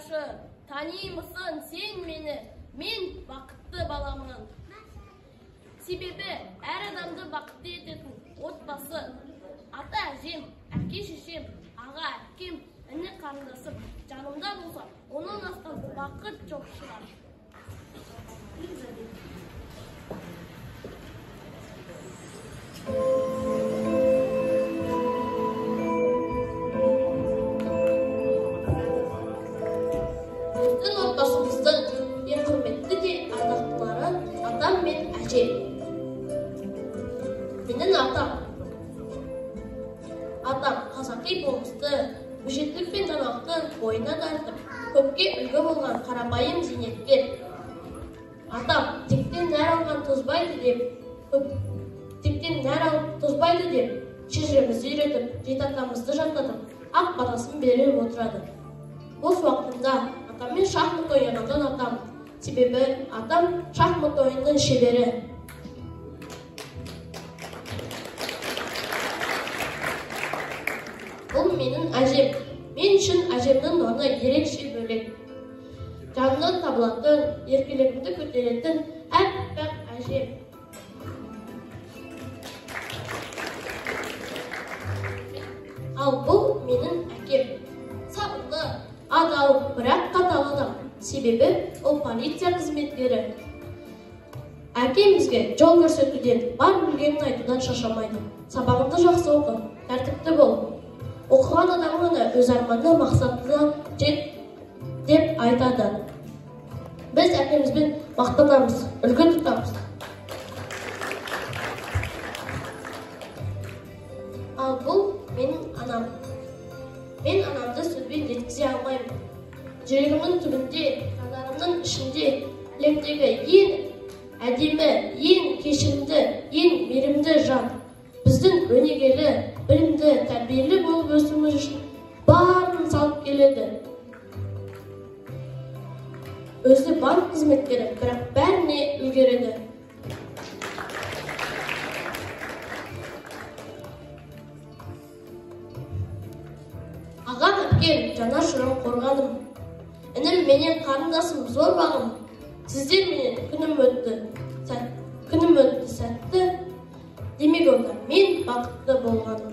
қарындашы, танимысың сен мені? Мен бақытты баламын. Себебі әр адамды бақытты ететін отбасы, ата әжем, әке шешем, аға әпкем, іні қарындасым жанымда болса, оның астан бақыт жоқ шығар. Біздің отбасымыздың ең құрметті де ардақтылары атам мен әжем. Менің атам қазақи болмысты, өжеттілік пен даналықты бойына тартып, көпке үлгі болған қарапайым зейнеткер. Атам тектен нәр алған тозбайды деп, шежіремізді үйретіп, жеті атамызды жаттатып, ақ батасын беріп отырады. Бос уақытында атаммен шахмат ойнаудан атам, себебі атам шахмат ойынының шебері. Бұл менің әжем. Мен үшін әжемнің орны ерекше бөлек. Жанынан табылатын, еркелігімді көтеретін әппақ әжем. Ал бұл менің әкем. Сабырлы, адал, бірақ қатал адам. Себебі ол полиция қызметкері. Әкем бізге жол көрсетуден, бар білгенін айтудан шаршамайды. Сабағыңды жақсы оқы, тәртіпті бол. Оқыған адам ғана өз арманына, мақсатына жет деп айтады. Біз әкемізбен мақтанамыз, үлгі тұтамыз. Ал бұл менің анам. Мен анамды сөзбен жеткізе алмаймын. Жүрегімнің түбінде, жанарымның ішінде, әлемдегі ең әдемі, ең кешірімді, ең мейірімді жан. Біздің өнегелі, білімді, тәрбиелі болып өсуіміз үшін барын салып келеді. Өзі банк қызметкері, бірақ бәріне үлгереді. Ағам әпкем, жана шырым қорғаным. Інім менен қарындасым, зор бағым. Сіздер менен күнім өтті сәтті. Демек онда мен бақытты болғаным.